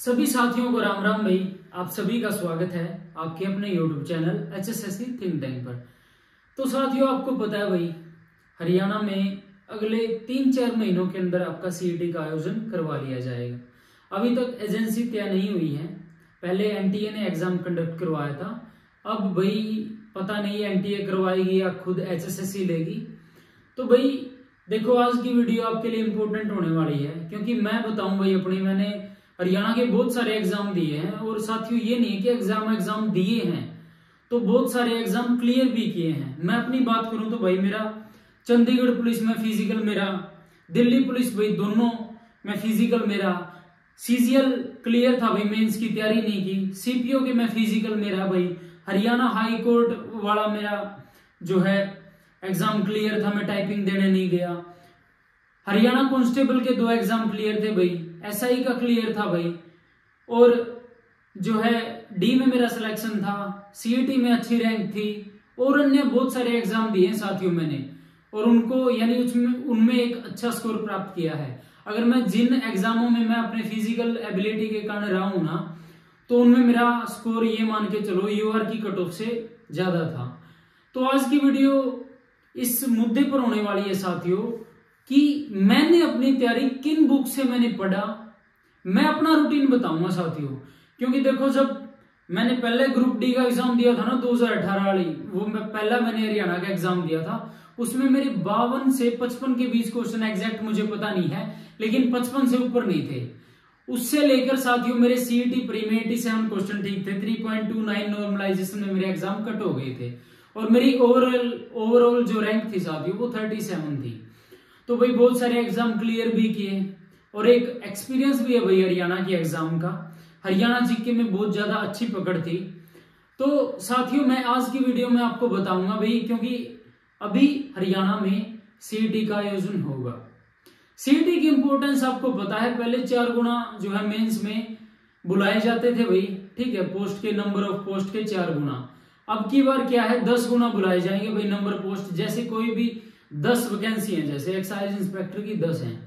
सभी साथियों को राम राम भाई। आप सभी का स्वागत है आपके अपने YouTube channel HSSC think tank पर। तो साथियों, आपको पता है भाई, हरियाणा में अगले 3-4 महीनों के अंदर आपका CET का आयोजन करवा लिया जाएगा। अभी तक एजेंसी तय नहीं हुई है। पहले NTA ने एग्जाम कंडक्ट करवाया था, अब भाई पता नहीं NTA करवाएगी या खुद HSSC लेगी। तो भाई देखो, आज की वीडियो आपके लिए इंपॉर्टेंट होने वाली है, क्योंकि मैं बताऊं भाई मैंने हरियाणा के बहुत सारे एग्जाम दिए हैं। और साथियों, ये नहीं कि एग्जाम दिए हैं तो बहुत सारे एग्जाम क्लियर भी किए हैं। मैं अपनी बात करूं तो भाई मेरा चंडीगढ़ पुलिस में फिजिकल मेरा, दिल्ली पुलिस भाई दोनों में फिजिकल मेरा, CGL क्लियर था भाई, मेंस की तैयारी नहीं की, CPO के में फिजिकल मेरा भाई, हरियाणा हाई कोर्ट वाला मेरा जो है एग्जाम क्लियर था, मैं टाइपिंग देने नहीं गया। हरियाणा कांस्टेबल के 2 एग्जाम क्लियर थे भाई, SI का क्लियर था भाई, और जो है D में मेरा सिलेक्शन था, CET में अच्छी रैंक थी, और अन्य बहुत सारे एग्जाम दिए हैं साथियों मैंने, और उनको यानी उनमें एक अच्छा स्कोर प्राप्त किया है। अगर मैं जिन एग्जामों में मैं अपने फिजिकल एबिलिटी के कारण रहा हूं ना, तो उनमें मेरा स्कोर ये मान के चलो UR की कट ऑफ से ज्यादा था। तो आज की वीडियो इस मुद्दे पर होने वाली है साथियों कि मैंने अपनी तैयारी किन बुक से मैंने पढ़ा। मैं अपना रूटीन बताऊंगा साथियों, क्योंकि देखो, जब मैंने पहले ग्रुप D का एग्जाम दिया था ना 2018 वाली, वो मैंने हरियाणा का एग्जाम दिया था, उसमें मेरे 52 से 55 के बीच क्वेश्चन, एग्जैक्ट मुझे पता नहीं है, लेकिन 55 से ऊपर नहीं थे। उससे लेकर साथियों मेरे CET प्री में 87 क्वेश्चन ठीक थे, 3.29 नॉर्मलाइजेशन में मेरे एग्जाम कट हो गए थे, और मेरी ओवरऑल जो रैंक थी साथियों वो 37 थी। तो भाई बहुत सारे एग्जाम क्लियर भी किए, और एक एक्सपीरियंस भी है भाई हरियाणा के एग्जाम का। हरियाणा जीके में बहुत ज्यादा अच्छी पकड़ थी। तो साथियों, मैं आज की वीडियो में आपको बताऊंगा भाई, क्योंकि अभी हरियाणा में CET का आयोजन होगा। CET की इंपॉर्टेंस आपको पता है, पहले 4 गुना जो है मेंस में बुलाए जाते थे भाई, ठीक है, पोस्ट के नंबर ऑफ पोस्ट के 4 गुना। अब की बार क्या है, 10 गुना बुलाए जाएंगे भाई नंबर पोस्ट। जैसे कोई भी 10 वैकेंसी है, जैसे एक्साइज इंस्पेक्टर की 10 है,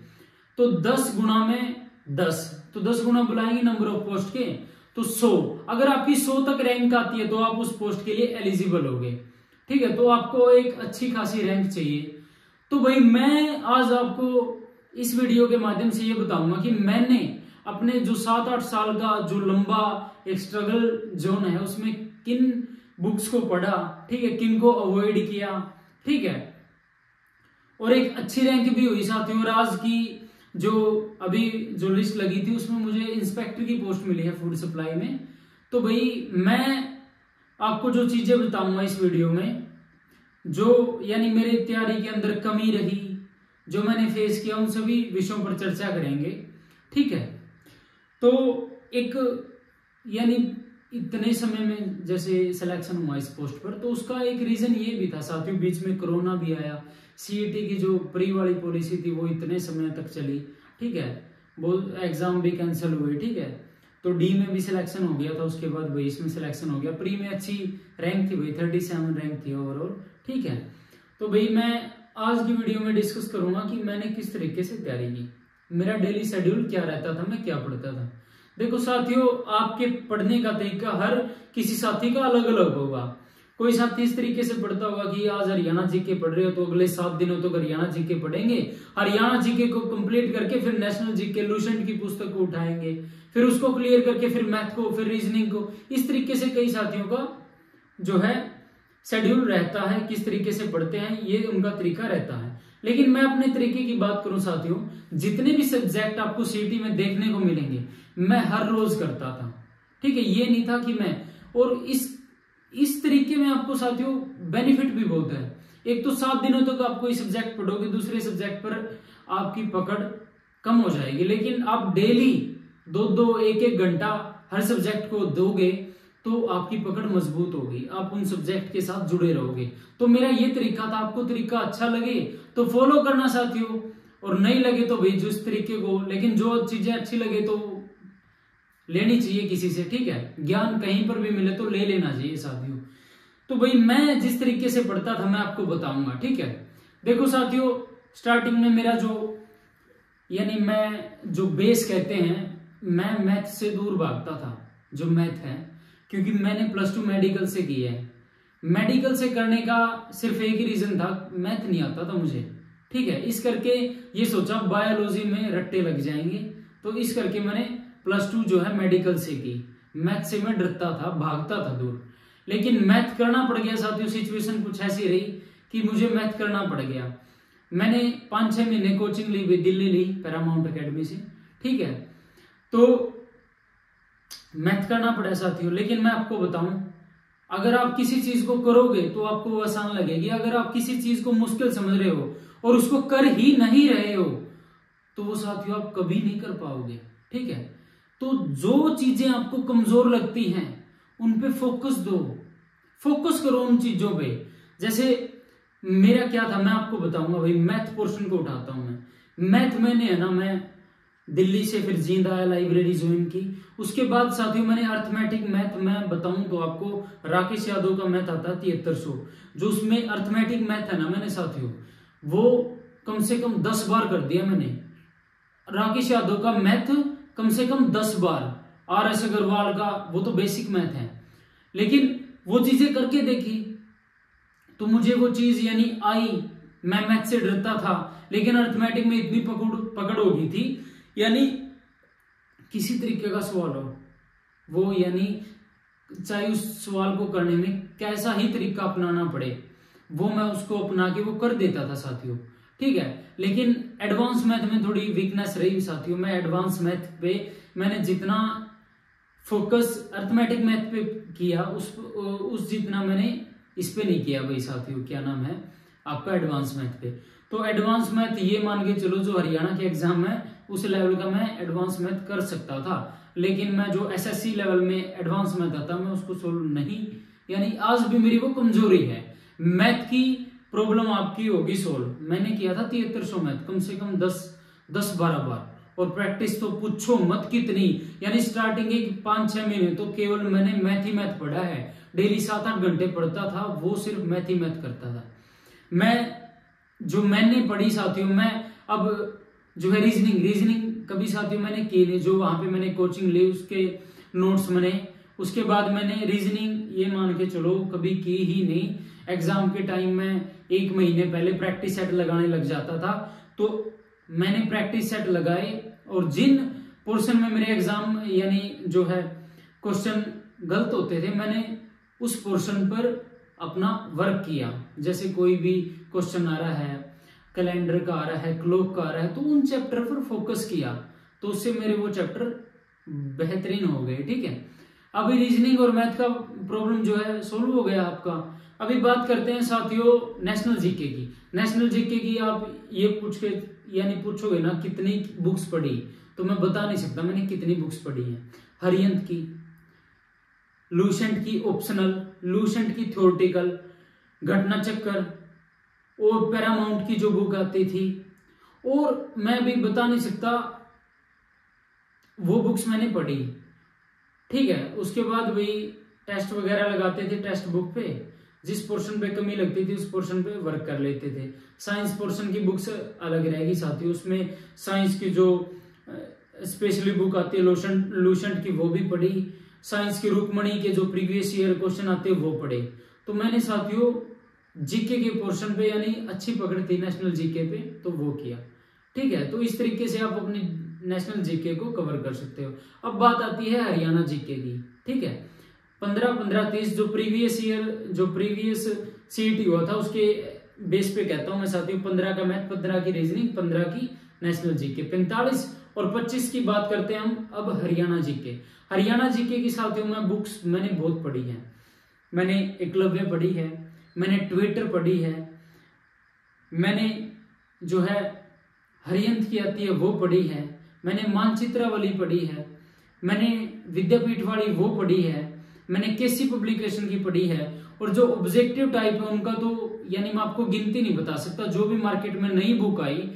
तो 10 गुना में 10, तो 10 गुना बुलाएंगे नंबर ऑफ पोस्ट के, तो 100। अगर आपकी 100 तक रैंक आती है तो आप उस पोस्ट के लिए एलिजिबल होगे, ठीक है। तो आपको एक अच्छी खासी रैंक चाहिए। तो भाई मैं आज आपको इस वीडियो के माध्यम से ये बताऊंगा कि मैंने अपने जो 7-8 साल का जो लंबा एक स्ट्रगल जोन है, उसमें किन बुक्स को पढ़ा, ठीक है, किन को अवॉइड किया, ठीक है, और एक अच्छी रैंक भी हुई साथियों। और आज की जो अभी जो लिस्ट लगी थी उसमें मुझे इंस्पेक्टर की पोस्ट मिली है फूड सप्लाई में। तो भाई मैं आपको जो चीजें बताऊंगा इस वीडियो में, जो यानी मेरी तैयारी के अंदर कमी रही, जो मैंने फेस किया, उन सभी विषयों पर चर्चा करेंगे, ठीक है। तो एक यानी इतने समय में जैसे सिलेक्शन हुआ इस पोस्ट पर, तो उसका एक रीजन ये भी था साथियों, बीच में कोरोना भी आया, CET की जो प्री वाली पॉलिसी थी वो इतने समय तक चली, ठीक है, वो एग्जाम भी कैंसिल हुए, ठीक है। तो D में भी सिलेक्शन हो गया था, उसके बाद भाई इसमें सिलेक्शन हो गया। प्री में अच्छी रैंक थी भाई, 37 रैंक थी ओवरऑल, ठीक है। तो भाई मैं आज की वीडियो में डिस्कस करूंगा कि मैंने किस तरीके से तैयारी की, मेरा डेली शेड्यूल क्या रहता था, मैं क्या पढ़ता था। देखो साथियों, आपके पढ़ने का तरीका हर किसी साथी का अलग अलग होगा। कोई साथी इस तरीके से पढ़ता होगा कि आज हरियाणा जीके पढ़ रहे हो तो अगले 7 दिनों तक हरियाणा जीके पढ़ेंगे, हरियाणा जीके को कंप्लीट करके फिर नेशनल जीके लूसेंट की पुस्तक को उठाएंगे, फिर उसको क्लियर करके फिर मैथ को, फिर रीजनिंग को। इस तरीके से कई साथियों का जो है शेड्यूल रहता है, किस तरीके से पढ़ते हैं ये उनका तरीका रहता है। लेकिन मैं अपने तरीके की बात करूं साथियों, जितने भी सब्जेक्ट आपको CET में देखने को मिलेंगे मैं हर रोज करता था, ठीक है। ये नहीं था कि मैं, और इस तरीके में आपको साथियों बेनिफिट भी बहुत है। एक तो 7 दिनों तक आप कोई सब्जेक्ट पढ़ोगे, दूसरे सब्जेक्ट पर आपकी पकड़ कम हो जाएगी, लेकिन आप डेली 2-2, 1-1 घंटा हर सब्जेक्ट को दोगे तो आपकी पकड़ मजबूत होगी, आप उन सब्जेक्ट के साथ जुड़े रहोगे। तो मेरा ये तरीका था, आपको तरीका अच्छा लगे तो फॉलो करना साथियों, और नहीं लगे तो भाई जिस तरीके को, लेकिन जो चीजें अच्छी लगे तो लेनी चाहिए किसी से, ठीक है। ज्ञान कहीं पर भी मिले तो ले लेना चाहिए साथियों। तो भाई मैं जिस तरीके से पढ़ता था मैं आपको बताऊंगा, ठीक है। देखो साथियों, स्टार्टिंग में मेरा जो यानी मैं जो बेस कहते हैं मैं मैथ से दूर भागता था, जो मैथ है, क्योंकि मैंने +2 मेडिकल से की है। मेडिकल से करने का सिर्फ एक ही रीजन था, मैथ नहीं आता था मुझे, ठीक है। इस करके ये सोचा बायोलॉजी में रट्टे लग जाएंगे, तो इस करके मैंने +2 जो है मेडिकल से की। मैथ से मैं डरता था, भागता था दूर, लेकिन मैथ करना पड़ गया साथियों। सिचुएशन कुछ ऐसी रही कि मुझे मैथ करना पड़ गया। मैंने 5-6 महीने कोचिंग ली, दिल्ली ली पैरामाउंट एकेडमी से, ठीक है। तो मैथ करना पड़ा साथियों। लेकिन मैं आपको बताऊं, अगर आप किसी चीज को करोगे तो आपको वो आसान लगेगी। अगर आप किसी चीज को मुश्किल समझ रहे हो और उसको कर ही नहीं रहे हो, तो वो साथियों आप कभी नहीं कर पाओगे, ठीक है। तो जो चीजें आपको कमजोर लगती हैं उन पे फोकस दो, फोकस करो उन चीजों पे। जैसे मेरा क्या था, मैं आपको बताऊंगा भाई। मैथ पोर्शन को उठाता हूं मैं। मैथ मैंने है ना, मैं दिल्ली से फिर जींद आया, लाइब्रेरी ज्वाइन की। उसके बाद साथियों मैंने अर्थमेटिक मैथ, मैं बताऊं तो आपको राकेश यादव का मैथ आता है 7300, जो उसमें अर्थमेटिक मैथ है ना, मैंने साथियों वो कम से कम 10 बार कर दिया मैंने। राकेश यादव का मैथ कम से कम 10 बार, RS अग्रवाल का, वो तो बेसिक मैथ है, लेकिन वो चीजें करके देखी तो मुझे वो चीज यानी आई। मैं मैथ से डरता था, लेकिन अर्थमेटिक में इतनी पकड़ हो गई थी, यानी किसी तरीके का सवाल हो वो, यानी चाहे उस सवाल को करने में कैसा ही तरीका अपनाना पड़े, वो मैं उसको अपना के वो कर देता था साथियों, ठीक है। लेकिन एडवांस मैथ में थोड़ी वीकनेस रही साथियों। मैं एडवांस मैथ पे मैंने जितना फोकस अर्थमेटिक मैथ पे किया उस जितना मैंने इस पे नहीं किया भाई साथियों। क्या नाम है आपका, एडवांस मैथ पे। तो एडवांस मैथ ये मान के चलो जो हरियाणा के एग्जाम है उस लेवल का मैं एडवांस मैथ कर सकता था, लेकिन मैं जो SSC लेवल में एडवांस मैथ आता मैं उसको सोल्व नहीं, यानी आज भी मेरी वो कमजोरी है। मैथ की प्रॉब्लम आपकी होगी सोल्व। मैंने किया था 7300 मैथ कम से कम 10-12 बार, और प्रैक्टिस तो पूछो मत कितनी, यानी स्टार्टिंग के 5-6 महीने तो केवल मैंने मैथ ही मैथ पढ़ा है। डेली 7-8 घंटे पढ़ता था, वो सिर्फ मैथ ही मैथ करता था मैं। जो मैंने पढ़ी साथियों, मैं अब जो है रीजनिंग कभी साथियों मैंने की नहीं। जो वहां पे मैंने कोचिंग ली उसके नोट्स मैंने, उसके बाद मैंने रीजनिंग ये मान के चलो कभी की ही नहीं। एग्जाम के टाइम में 1 महीने पहले प्रैक्टिस सेट लगाने लग जाता था, तो मैंने प्रैक्टिस सेट लगाए, और जिन पोर्शन में मेरे एग्जाम यानी जो है क्वेश्चन गलत होते थे, मैंने उस पोर्शन पर अपना वर्क किया। जैसे कोई भी क्वेश्चन आ रहा है, कैलेंडर का आ रहा है, क्लॉक का आ रहा है, तो उन चैप्टर पर फोकस किया, तो उससे मेरे वो चैप्टर बेहतरीन हो गए, ठीक है। अभी रीजनिंग और मैथ का प्रॉब्लम जो है सोल्व हो गया आपका। अभी बात करते हैं साथियों नेशनल जीके की। नेशनल जीके की आप ये पूछ के यानी पूछोगे ना कितनी बुक्स पढ़ी, तो मैं बता नहीं सकता मैंने कितनी बुक्स पढ़ी है। हरियंत की, लूसेंट की ऑप्शनल, लूसेंट की थ्योरेटिकल, घटना चक्कर, और पैरामाउंट की जो बुक आती थी, और मैं भी बता नहीं सकता वो बुक्स मैंने पढ़ी, ठीक है। उसके बाद वही टेस्ट वगैरह लगाते थे टेक्स्ट बुक पे, जिस पोर्शन पे कमी लगती थी उस पोर्शन पे वर्क कर लेते थे। साइंस पोर्शन की बुक्स अलग रहेगी साथियों, उसमें साइंस की जो स्पेशली बुक आती है लूसेंट की वो भी पढ़ी, साइंस की रुकमणी के जो प्रीवियस ईयर क्वेश्चन आते हैं वो पढ़े। तो मैंने साथियों जीके के पोर्शन पे यानी अच्छी पकड़ थी नेशनल जीके पे, तो वो किया, ठीक है। तो इस तरीके से आप अपनी नेशनल जीके को कवर कर सकते हो। अब बात आती है हरियाणा जीके की, ठीक है। 15-15-30 जो प्रीवियस CET हुआ था उसके बेस पे कहता हूं मैं साथियों, 15 का मैथ, 15 की रीजनिंग, 15 की नेशनल जीके, 45 और 25 की बात करते हैं हम अब हरियाणा जीके। हरियाणा जीके की साथियों में बुक्स मैंने बहुत पढ़ी है। मैंने एकलव्य पढ़ी है, मैंने ट्विटर पढ़ी है, मैंने जो है हरियंत की आती है वो पढ़ी है, मैंने मानचित्रावली पढ़ी है, मैंने विद्यापीठ वाली वो पढ़ी है, मैंने केसी पब्लिकेशन की पढ़ी है। और जो ऑब्जेक्टिव टाइप है उनका तो यानी मैं आपको गिनती नहीं बता सकता, जो भी मार्केट में नई बुक आई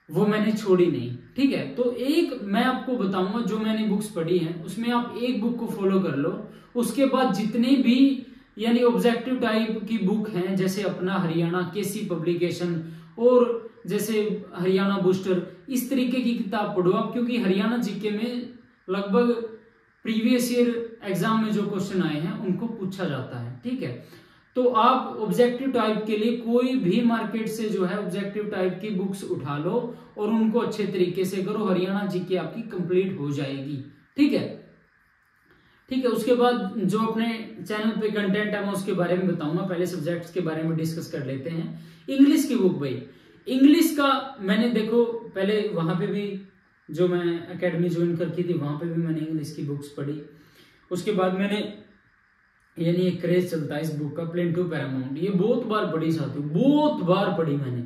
वो मैंने छोड़ी नहीं, ठीक है। तो एक मैं आपको बताऊंगा जो मैंने बुक्स पढ़ी हैं उसमें आप एक बुक को फॉलो कर लो, उसके बाद जितने भी यानी ऑब्जेक्टिव टाइप की बुक हैं जैसे अपना हरियाणा, केसी पब्लिकेशन और जैसे हरियाणा बूस्टर, इस तरीके की किताब पढ़ो आप, क्योंकि हरियाणा जीके में लगभग प्रीवियस ईयर एग्जाम में जो क्वेश्चन आए हैं उनको पूछा जाता है। ठीक है, तो आप ऑब्जेक्टिव टाइप के लिए कोई भी मार्केट से जो है ऑब्जेक्टिव टाइप की बुक्स उठा लो और उनको अच्छे तरीके से करो, हरियाणा जीके आपकी कंप्लीट हो जाएगी। ठीक है, ठीक है। उसके बाद जो अपने चैनल पे कंटेंट है मैं उसके बारे में बताऊंगा, पहले सब्जेक्ट्स के बारे में डिस्कस कर लेते हैं। इंग्लिश की बुक भाई, इंग्लिश का मैंने देखो पहले वहां पे भी जो मैं एकेडमी ज्वाइन करती थी वहां पे भी मैंने इंग्लिश की बुक्स पढ़ी। उसके बाद मैंने यानी एक क्रेज चलता है इस बुक का, प्लेन टू पैरामाउंट, ये बहुत बार पढ़ी साथियों, बहुत बार पढ़ी मैंने।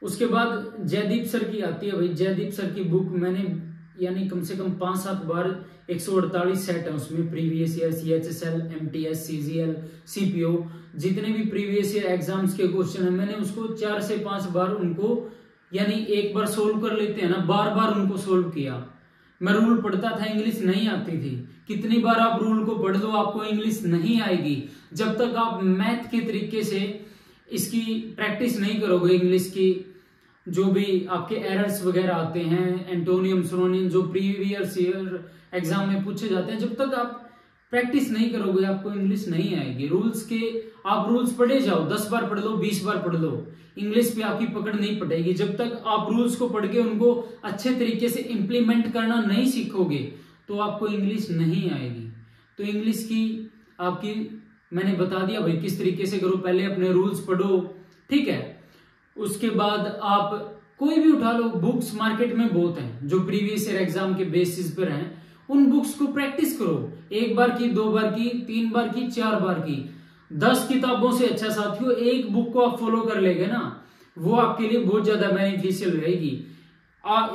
उसके बाद जयदीप सर की आती है भाई, जयदीप सर की बुक मैंने यानी कम से कम 5-7 बार, 148 सेट है उसमें, previous year CHSL, MTS, CGL, CPO, जितने भी प्रीवियस ईयर एग्जाम्स के क्वेश्चन है मैंने उसको 4 से 5 बार उनको यानी एक बार सोल्व कर लेते हैं ना, बार बार उनको सोल्व किया। मैं रूल पढ़ता था, इंग्लिश नहीं आती थी, कितनी बार आप रूल को पढ़ दो आपको इंग्लिश नहीं आएगी जब तक आप मैथ के तरीके से इसकी प्रैक्टिस नहीं करोगे। इंग्लिश की जो भी आपके एरर्स वगैरह आते हैं, एंटोनियम सिनोनिम जो प्रीवियस ईयर एग्जाम में पूछे जाते हैं, जब तक आप प्रैक्टिस नहीं करोगे आपको इंग्लिश नहीं आएगी। रूल्स के आप रूल्स पढ़े जाओ, 10 बार पढ़ लो, 20 बार पढ़ लो, इंग्लिश पे आपकी पकड़ नहीं पड़ेगी जब तक आप रूल्स को पढ़ के उनको अच्छे तरीके से इंप्लीमेंट करना नहीं सीखोगे तो आपको इंग्लिश नहीं आएगी। तो इंग्लिश की आपकी मैंने बता दिया भाई किस तरीके से करो, पहले अपने रूल्स पढ़ो। ठीक है, उसके बाद आप कोई भी उठा लो, बुक्स मार्केट में बहुत हैं जो प्रीवियस ईयर एग्जाम के बेसिस पर हैं, उन बुक्स को प्रैक्टिस करो, 1 बार की, 2 बार की, 3 बार की, 4 बार की। 10 किताबों से अच्छा साथियों एक बुक को आप फॉलो कर लेंगे ना, वो आपके लिए बहुत ज्यादा बेनिफिशियल रहेगी।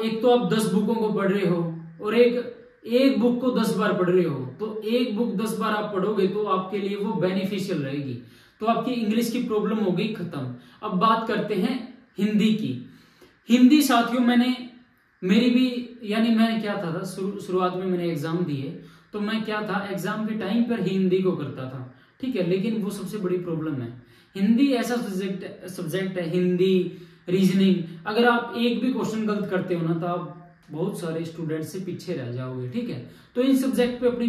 एक तो आप 10 बुकों को पढ़ रहे हो और एक बुक को 10 बार पढ़ रहे हो, तो एक बुक 10 बार आप पढ़ोगे तो आपके लिए वो बेनिफिशियल रहेगी। तो आपकी इंग्लिश की प्रॉब्लम हो गई खत्म। अब बात करते हैं हिंदी की। हिंदी साथियों मेरी भी यानी मैं क्या था शुरुआत में मैंने एग्जाम दिए तो मैं क्या था, एग्जाम के टाइम पर हिंदी को करता था। ठीक है, लेकिन वो सबसे बड़ी प्रॉब्लम है, हिंदी ऐसा सब्जेक्ट है, हिंदी रीजनिंग, अगर आप एक भी क्वेश्चन गलत करते हो ना तो आप बहुत सारे स्टूडेंट से पीछे रह जाओगे। ठीक है, तो इन सब्जेक्ट पे अपनी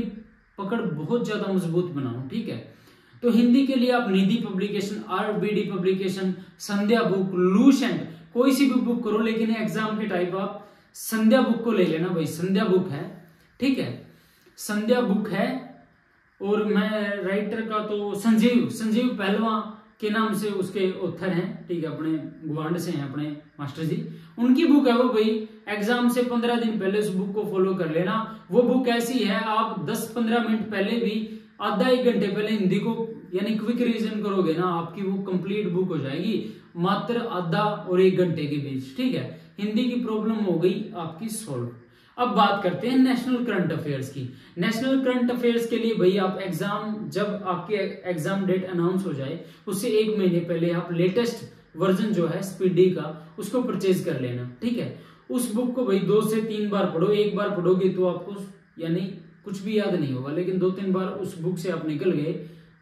पकड़ बहुत ज्यादा मजबूत बनाओ। ठीक है, तो हिंदी के लिए आप निधि पब्लिकेशन, RBD पब्लिकेशन, संध्या बुक, लूसेंट, कोई सी भी बुक करो, लेकिन एग्जाम के टाइप आप संध्या बुक को ले लेना भाई, संध्या बुक है। ठीक है, संध्या बुक है। और मैं राइटर का तो संजीव पहलवा के नाम से उसके ऑथर हैं। ठीक है, अपने गुवांड से हैं अपने मास्टर जी, उनकी बुक है वो भाई। एग्जाम से 15 दिन पहले उस बुक को फॉलो कर लेना। वो बुक ऐसी है, आप 10-15 मिनट पहले भी, आधा 1 घंटे पहले हिंदी को यानी क्विक रिवीजन करोगे ना, आपकी वो कंप्लीट बुक हो जाएगी मात्र आधा और 1 घंटे के बीच। ठीक है, हिंदी की प्रॉब्लम हो गई आपकी सॉल्व। अब बात करते हैं नेशनल करंट अफेयर्स की। नेशनल करंट अफेयर्स के लिए भाई आप एग्जाम, जब आपके एग्जाम डेट अनाउंस हो जाए उससे 1 महीने पहले आप लेटेस्ट वर्जन जो है स्पीडी का उसको परचेज कर लेना। ठीक है, उस बुक को भाई 2 से 3 बार पढ़ो। 1 बार पढ़ोगे तो आपको यानी कुछ भी याद नहीं होगा, लेकिन 2-3 बार उस बुक से आप निकल गए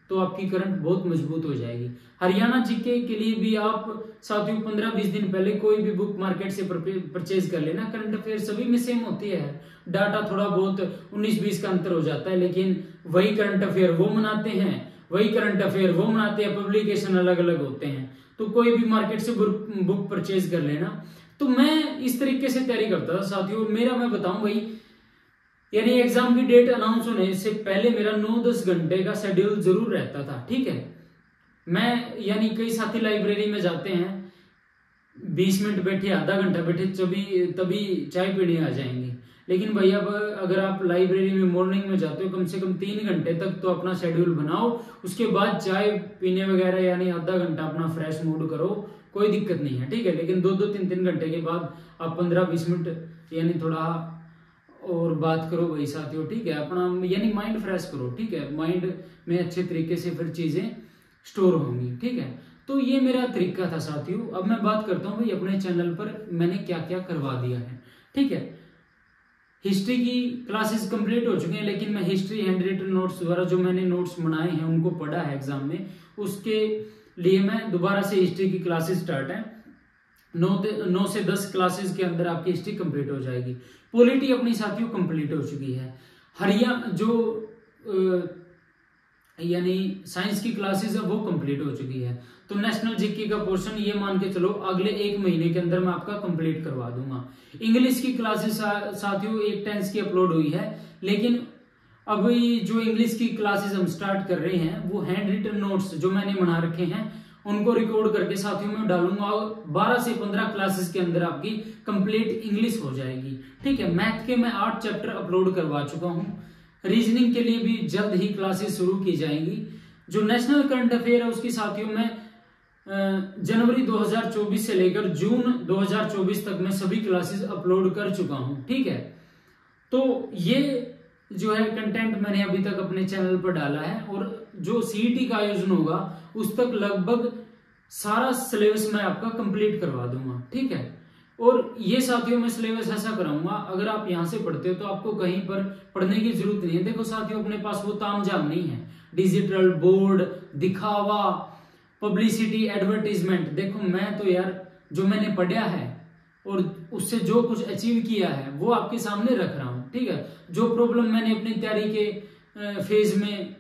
तो आपकी करंट बहुत मजबूत हो जाएगी। हरियाणा जीके के लिए भी आप साथियों 15-20 दिन पहले कोई भी बुक मार्केट से परचेज कर लेना। करंट अफेयर सभी में सेम होती है, डाटा थोड़ा बहुत 19-20 का अंतर हो जाता है, लेकिन वही करंट अफेयर वो मनाते हैं, वही करंट अफेयर वो मनाते हैं, पब्लिकेशन अलग अलग होते हैं। तो कोई भी मार्केट से बुक परचेज कर लेना। तो मैं इस तरीके से तैयारी करता था साथियों। मेरा मैं बताऊं भाई, यानी एग्जाम की डेट अनाउंस होने से पहले मेरा 9-10 घंटे का शेड्यूल जरूर रहता था। ठीक है, मैं यानी कई साथी लाइब्रेरी में जाते हैं, 20 मिनट बैठे, आधा घंटा बैठे, तभी चाय पीने आ जाएंगे। लेकिन भैया अगर आप लाइब्रेरी में मॉर्निंग में जाते हो कम से कम 3 घंटे तक तो अपना शेड्यूल बनाओ, उसके बाद चाय पीने वगैरह यानी आधा घंटा अपना फ्रेश मूड करो, कोई दिक्कत नहीं है। ठीक है, लेकिन 2-3 घंटे के बाद आप 15-20 मिनट यानी थोड़ा और बात करो भाई साथियों। ठीक है, अपना यानी माइंड फ्रेश करो। ठीक है, माइंड में अच्छे तरीके से फिर चीजें स्टोर होंगी। ठीक है, तो ये मेरा तरीका था साथियों। अब मैं बात करता हूँ भाई अपने चैनल पर मैंने क्या क्या करवा दिया है। ठीक है, हिस्ट्री की क्लासेस कंप्लीट हो चुके हैं, लेकिन मैं हिस्ट्री हैंड रिटन नोट्स द्वारा जो मैंने नोट्स बनाए हैं उनको पढ़ा है एग्जाम में, उसके लिए मैं दोबारा से हिस्ट्री की क्लासेस स्टार्ट है। 9 से 10 क्लासेस के अंदर आपकी हिस्ट्री कंप्लीट हो जाएगी। पॉलिटी अपनी साथियों कंप्लीट हो चुकी है। हरियाणा जो यानी साइंस की क्लासेस है वो कंप्लीट हो चुकी है। तो नेशनल जीके का पोर्शन ये मान के चलो अगले 1 महीने के अंदर मैं आपका कंप्लीट करवा दूंगा। इंग्लिश की क्लासेस साथियों 1 टेंस की अपलोड हुई है, लेकिन अभी जो इंग्लिश की क्लासेस हम स्टार्ट कर रहे हैं वो हैंड रिटन नोट्स जो मैंने बना रखे हैं उनको रिकॉर्ड करके साथियों में डालूंगा और 12 से 15 क्लासेस के अंदर आपकी कंप्लीट इंग्लिश हो जाएगी। ठीक है, मैथ के मैं 8 चैप्टर अपलोड करवा चुका हूं। रीजनिंग के लिए भी जल्द ही क्लासेस शुरू की जाएंगी। जो नेशनल करंट अफेयर है उसकी साथियों में जनवरी 2024 से लेकर जून 2024 तक मैं सभी क्लासेस अपलोड कर चुका हूं। ठीक है, तो ये जो है कंटेंट मैंने अभी तक अपने चैनल पर डाला है और जो सीईटी का आयोजन होगा उस तक लगभग सारा सिलेबस मैं आपका कंप्लीट करवा दूंगा। ठीक है, और ये साथियों में सिलेबस ऐसा कराऊंगा अगर आप यहां से पढ़ते हो तो आपको कहीं पर पढ़ने की जरूरत नहीं है। देखो साथियों, अपने पास वो तामझाम नहीं है, डिजिटल बोर्ड, दिखावा, पब्लिसिटी, एडवर्टीजमेंट। देखो मैं तो यार जो मैंने पढ़ा है और उससे जो कुछ अचीव किया है वो आपके सामने रख रहा हूं। ठीक है, जो प्रॉब्लम मैंने अपनी तैयारी के फेज में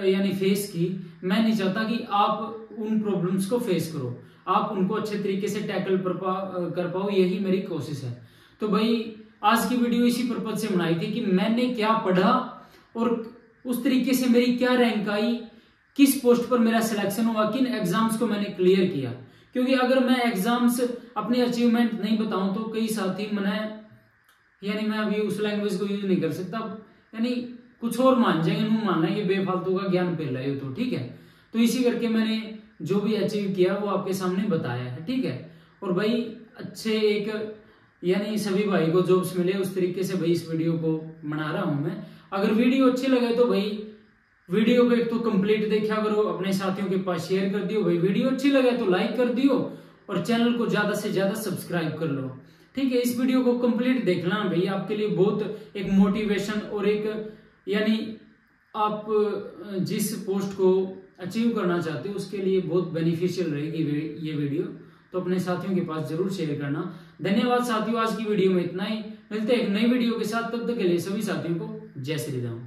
यानी फेस की, मैं नहीं चाहता कि आप उन प्रॉब्लम्स को फेस करो, आप उनको अच्छे तरीके से टैकल कर पाओ, यही मेरी कोशिश है। तो भाई आज की वीडियो इसी पर्पज से बनाई थी कि मैंने क्या पढ़ा और उस तरीके से मेरी क्या रैंक आई, किस पोस्ट पर मेरा सिलेक्शन हुआ, किन एग्जाम्स को मैंने क्लियर किया। क्योंकि अगर मैं एग्जाम्स अपने अचीवमेंट नहीं बताऊं तो कई साथी मना, यानी मैं अभी उस लैंग्वेज को यूज नहीं कर सकता, यानी कुछ और मान जाएंगे, मुंह मानना ये बेफालतू का ज्ञान फैल रहे हो। तो ठीक है, तो इसी करके मैंने जो भी अचीव किया वो आपके सामने बताया है। ठीक है, और भाई अच्छे एक यानी सभी भाई को जॉब्स मिले उस तरीके से भाई इस वीडियो को बना रहा हूं मैं। अगर वीडियो अच्छी लगे तो भाई वीडियो को एक तो कंप्लीट देखा करो, अपने साथियों के पास शेयर कर दियो। भाई वीडियो अच्छी लगे तो लाइक कर दियो और चैनल को ज्यादा से ज्यादा सब्सक्राइब कर लो। ठीक है, इस वीडियो को कंप्लीट देखना भाई, आपके लिए बहुत एक मोटिवेशन और एक यानी आप जिस पोस्ट को अचीव करना चाहते हो उसके लिए बहुत बेनिफिशियल रहेगी ये वीडियो। तो अपने साथियों के पास जरूर शेयर करना। धन्यवाद साथियों, आज की वीडियो में इतना ही। मिलते हैं एक नई वीडियो के साथ, तब तक के लिए सभी साथियों को जय श्री राम।